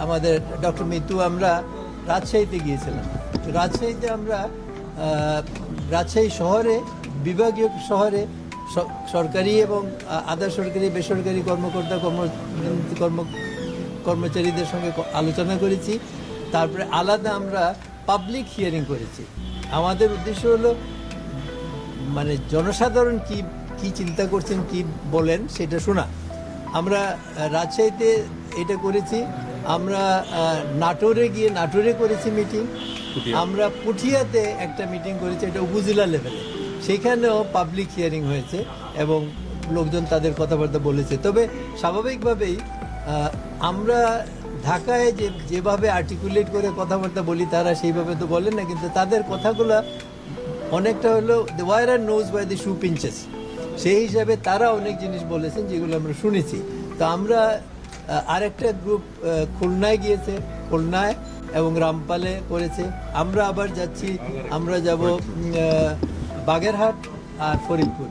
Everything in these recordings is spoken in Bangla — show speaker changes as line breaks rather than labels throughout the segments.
আমাদের ডক্টর মিতু আমরা রাজশাহীতে গিয়েছিলাম। তো রাজশাহীতে আমরা রাজশাহী শহরে বিভাগীয় শহরে সরকারি এবং আধা সরকারি বেসরকারি কর্মকর্তা কর্মচারীদের সঙ্গে আলোচনা করেছি। তারপরে আলাদা আমরা পাবলিক হিয়ারিং করেছি। আমাদের উদ্দেশ্য হলো মানে জনসাধারণ কি চিন্তা করছেন, কি বলেন সেটা শোনা। আমরা রাজশাহীতে এটা করেছি, আমরা নাটোরে করেছি মিটিং, আমরা পুঠিয়াতে একটা মিটিং করেছি, এটা উপজেলা লেভেলে, সেখানেও পাবলিক হিয়ারিং হয়েছে এবং লোকজন তাদের কথাবার্তা বলেছে। তবে স্বাভাবিকভাবেই আমরা ঢাকায় যেভাবে আর্টিকুলেট করে কথাবার্তা বলি তারা সেইভাবে তো বলেন না, কিন্তু তাদের কথাগুলো অনেকটা হলো the wearer knows by the shoe pinches, সেই হিসাবে তারা অনেক জিনিস বলেছেন যেগুলো আমরা শুনেছি। তো আমরা আরেকটা গ্রুপ খুলনায় গিয়েছে, খুলনায় এবং রামপালে করেছে। আমরা আবার যাচ্ছি, আমরা যাব বাগেরহাট আর ফরিদপুর।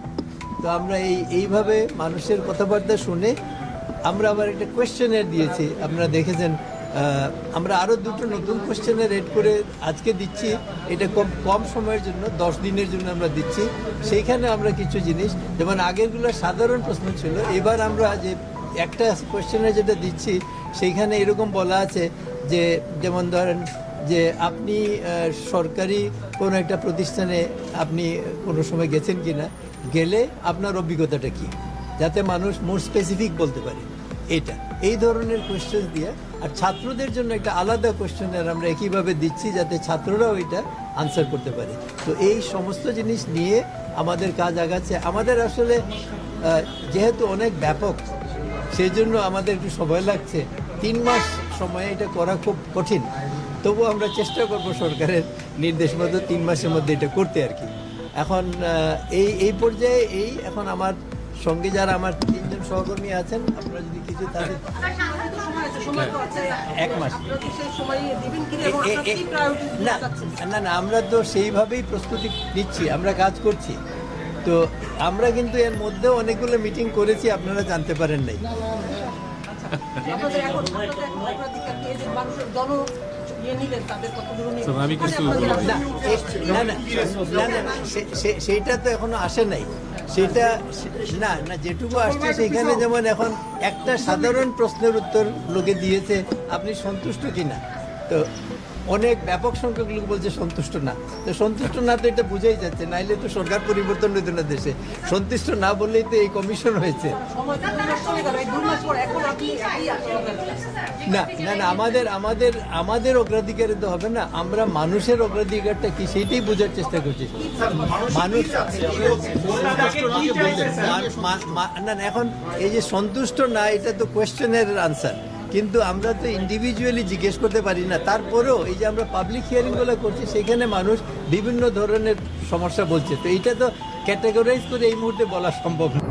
তো আমরা এইভাবে মানুষের কথাবার্তা শুনে আমরা আবার একটা কোয়েশ্চেনার দিয়েছি। আপনারা দেখেছেন আমরা আরও দুটো নতুন কোয়েশ্চেনার এড করে আজকে দিচ্ছি। এটা কম সময়ের জন্য 10 দিনের জন্য আমরা দিচ্ছি। সেইখানে আমরা কিছু জিনিস, যেমন আগেরগুলো সাধারণ প্রশ্ন ছিল, এবার আমরা যে একটা কোয়েশ্চেনার যেটা দিচ্ছি সেইখানে এরকম বলা আছে যে, যেমন ধরেন যে আপনি সরকারি কোনো একটা প্রতিষ্ঠানে আপনি কোনো সময় গেছেন কি না, গেলে আপনার অভিজ্ঞতাটা কি, যাতে মানুষ মোর স্পেসিফিক বলতে পারে। এই ধরনের কোয়েশ্চেন দিয়ে, আর ছাত্রদের জন্য একটা আলাদা কোয়েশ্চেনার আমরা একইভাবে দিচ্ছি যাতে ছাত্ররাও এটা আনসার করতে পারে। তো এই সমস্ত জিনিস নিয়ে আমাদের কাজ আগাচ্ছে। আমাদের আসলে যেহেতু অনেক ব্যাপক, সেই জন্য আমাদের একটু সময় লাগছে। 3 মাস সময়ে এটা করা খুব কঠিন, তবু আমরা চেষ্টা করব সরকারের নির্দেশ মতো 3 মাসের মধ্যে এটা করতে আর কি। এখন এই পর্যায়ে এখন আমার সঙ্গে যারা আমার 3 জন সহকর্মী আছেন, আপনারা যদি কিছু তাদের 1 মাস না আমরা তো সেইভাবেই প্রস্তুতি নিচ্ছি, আমরা কাজ করছি। তো আমরা কিন্তু এর মধ্যেও অনেকগুলো মিটিং করেছি, আপনারা জানতে পারেন নাই। সেইটা তো এখনো আসে নাই, সেটা না যেটুকু আসছে সেখানে, যেমন এখন একটা সাধারণ প্রশ্নের উত্তর লোকে দিয়েছে, আপনি সন্তুষ্ট কিনা, তো অনেক ব্যাপক সংখ্যক লোক বলছে সন্তুষ্ট না। তো সন্তুষ্ট না, তো এটা বুঝাই যাচ্ছে, নাইলে তো সরকার পরিবর্তন হইতো না দেশে। সন্তুষ্ট না বললেই তো এই কমিশন হয়েছে। না আমাদের অগ্রাধিকারে তো হবে না, আমরা মানুষের অগ্রাধিকারটা কি সেইটাই বোঝার চেষ্টা করছি। মানুষ না এখন এই যে সন্তুষ্ট না, এটা তো কোয়েশ্চেনের আনসার, কিন্তু আমরা তো ইন্ডিভিজুয়ালি জিজ্ঞেস করতে পারি না। তারপরেও এই যে আমরা পাবলিক হিয়ারিংগুলো করছি, সেখানে মানুষ বিভিন্ন ধরনের সমস্যা বলছে, তো এইটা তো ক্যাটাগরাইজ করে এই মুহূর্তে বলা সম্ভব না।